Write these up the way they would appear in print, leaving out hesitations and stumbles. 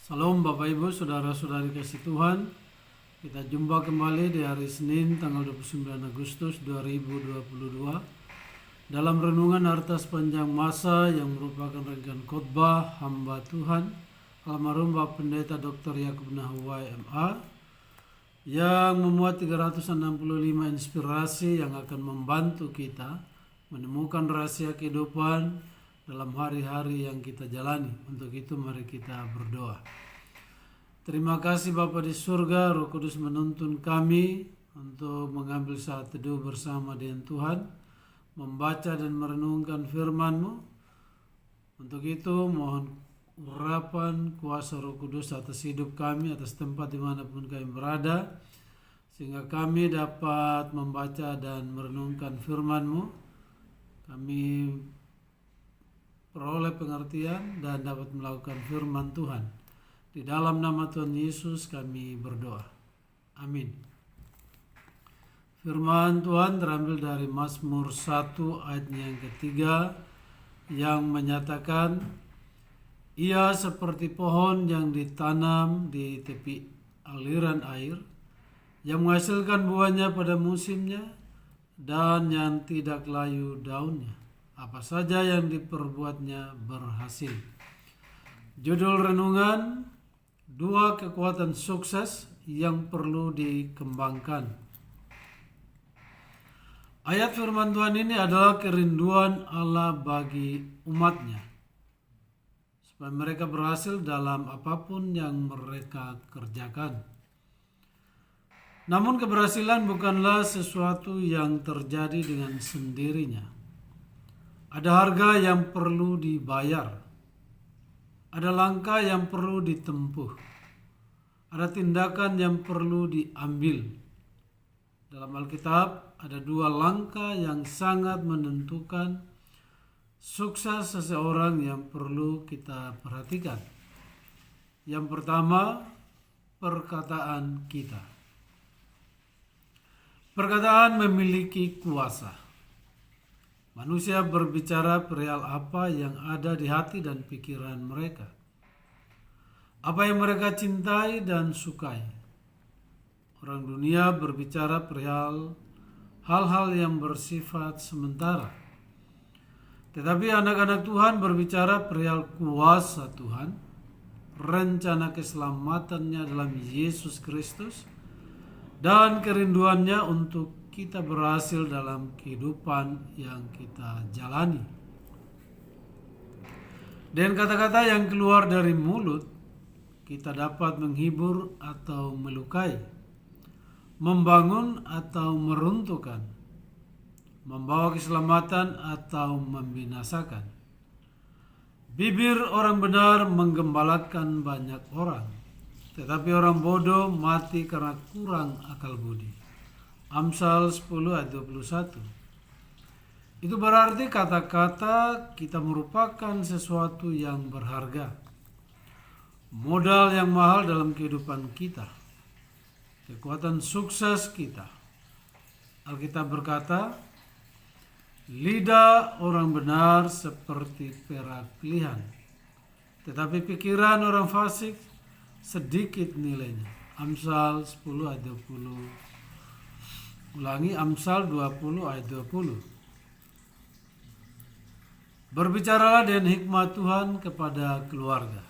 Salam Bapak Ibu, Saudara-saudari kasih Tuhan. Kita jumpa kembali di hari Senin tanggal 29 Agustus 2022 dalam renungan harta sepanjang masa yang merupakan rangkaian khotbah hamba Tuhan almarhum Bapak Pendeta Dr. Yakub Nahwai MA yang memuat 365 inspirasi yang akan membantu kita menemukan rahasia kehidupan dalam hari-hari yang kita jalani. Untuk itu mari kita berdoa. Terima kasih Bapa di surga, Roh Kudus menuntun kami untuk mengambil saat teduh bersama dengan Tuhan, membaca dan merenungkan firman-Mu. Untuk itu mohon urapan kuasa Roh Kudus atas hidup kami, atas tempat dimanapun kami berada, sehingga kami dapat membaca dan merenungkan firman-Mu. Kami peroleh pengertian dan dapat melakukan firman Tuhan. Di dalam nama Tuhan Yesus kami berdoa. Amin. Firman Tuhan terambil dari Mazmur 1 ayatnya yang ketiga yang menyatakan, ia seperti pohon yang ditanam di tepi aliran air, yang menghasilkan buahnya pada musimnya dan yang tidak layu daunnya. Apa saja yang diperbuatnya berhasil. Judul renungan, 2 kekuatan sukses yang perlu dikembangkan. Ayat firman Tuhan ini adalah kerinduan Allah bagi umatnya, supaya mereka berhasil dalam apapun yang mereka kerjakan. Namun keberhasilan bukanlah sesuatu yang terjadi dengan sendirinya. Ada harga yang perlu dibayar. Ada langkah yang perlu ditempuh. Ada tindakan yang perlu diambil. Dalam Alkitab ada 2 langkah yang sangat menentukan sukses seseorang yang perlu kita perhatikan. Yang pertama, perkataan kita. Perkataan memiliki kuasa. Manusia berbicara perihal apa yang ada di hati dan pikiran mereka. Apa yang mereka cintai dan sukai. Orang dunia berbicara perihal hal-hal yang bersifat sementara. Tetapi anak-anak Tuhan berbicara perihal kuasa Tuhan, rencana keselamatannya dalam Yesus Kristus, dan kerinduannya untuk kita berhasil dalam kehidupan yang kita jalani. Dan kata-kata yang keluar dari mulut, kita dapat menghibur atau melukai, membangun atau meruntuhkan, membawa keselamatan atau membinasakan. Bibir orang benar menggembalakan banyak orang, tetapi orang bodoh mati karena kurang akal budi. Amsal 10 ayat 21. Itu berarti kata-kata kita merupakan sesuatu yang berharga. Modal yang mahal dalam kehidupan kita. Kekuatan sukses kita. Alkitab berkata, lidah orang benar seperti perak pilihan, tetapi pikiran orang fasik sedikit nilainya. Amsal 10 ayat 20. Ulangi, Amsal 20 ayat 20. Berbicaralah dengan hikmat Tuhan kepada keluarga,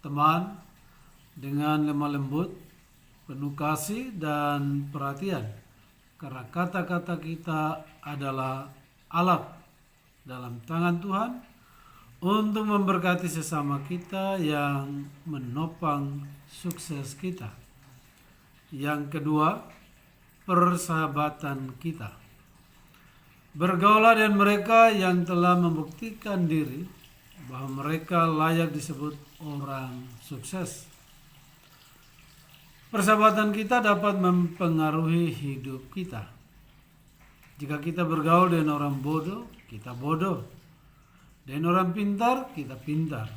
teman, dengan lemah lembut, penuh kasih dan perhatian, karena kata-kata kita adalah alat dalam tangan Tuhan untuk memberkati sesama kita yang menopang sukses kita. Yang kedua, persahabatan kita. Bergaulah dengan mereka yang telah membuktikan diri bahwa mereka layak disebut orang sukses. Persahabatan kita dapat mempengaruhi hidup kita. Jika kita bergaul dengan orang bodoh, kita bodoh. Dengan orang pintar, kita pintar.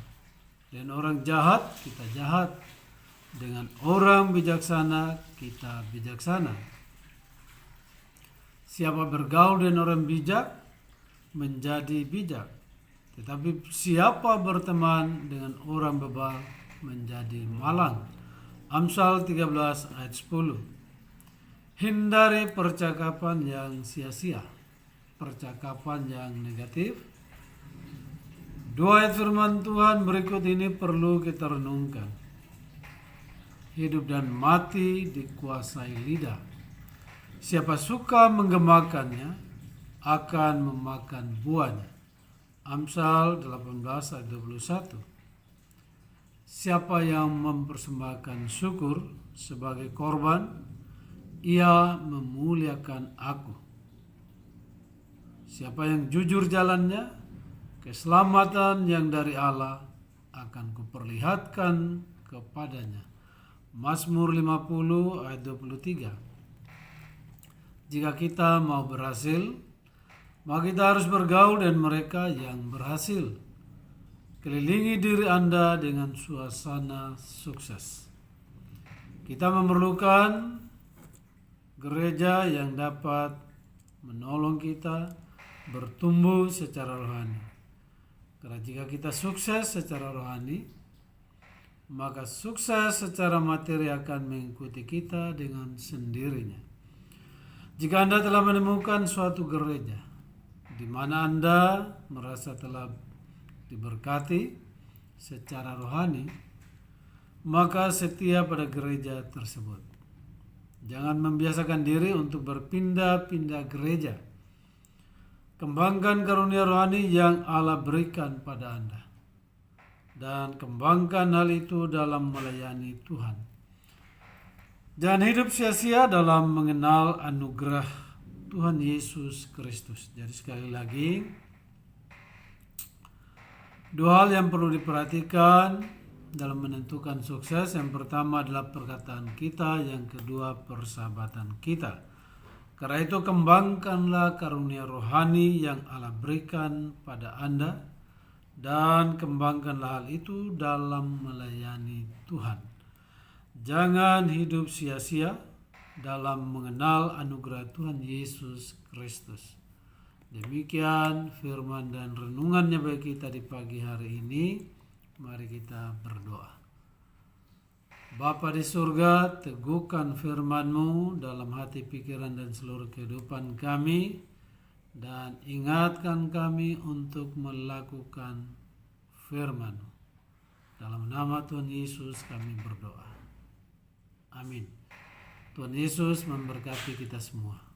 Dengan orang jahat, kita jahat. Dengan orang bijaksana, kita bijaksana. Siapa bergaul dengan orang bijak menjadi bijak, tetapi siapa berteman dengan orang bebal menjadi malang. Amsal 13 ayat 10. Hindari percakapan yang sia-sia, percakapan yang negatif. Dua ayat firman Tuhan berikut ini perlu kita renungkan. Hidup dan mati dikuasai lidah. Siapa suka menggemakannya akan memakan buahnya. Amsal 18 ayat 21. Siapa yang mempersembahkan syukur sebagai korban, ia memuliakan aku. Siapa yang jujur jalannya, keselamatan yang dari Allah akan kuperlihatkan kepadanya. Mazmur 50 ayat 23. Jika kita mau berhasil, maka kita harus bergaul dengan mereka yang berhasil. Kelilingi diri Anda dengan suasana sukses. Kita memerlukan gereja yang dapat menolong kita bertumbuh secara rohani. Karena jika kita sukses secara rohani, maka sukses secara materi akan mengikuti kita dengan sendirinya. Jika Anda telah menemukan suatu gereja di mana Anda merasa telah diberkati secara rohani, maka setia pada gereja tersebut. Jangan membiasakan diri untuk berpindah-pindah gereja. Kembangkan karunia rohani yang Allah berikan pada Anda. Dan kembangkan hal itu dalam melayani Tuhan. Jangan hidup sia-sia dalam mengenal anugerah Tuhan Yesus Kristus. Jadi sekali lagi, dua hal yang perlu diperhatikan dalam menentukan sukses. Yang pertama adalah perkataan kita, yang kedua persahabatan kita. Karena itu kembangkanlah karunia rohani yang Allah berikan pada Anda dan kembangkanlah hal itu dalam melayani Tuhan. Jangan hidup sia-sia dalam mengenal anugerah Tuhan Yesus Kristus. Demikian firman dan renungannya bagi kita di pagi hari ini. Mari kita berdoa. Bapa di surga, teguhkan firman-Mu dalam hati, pikiran, dan seluruh kehidupan kami, dan ingatkan kami untuk melakukan firman-Mu. Dalam nama Tuhan Yesus kami berdoa. Amin. Tuhan Yesus memberkati kita semua.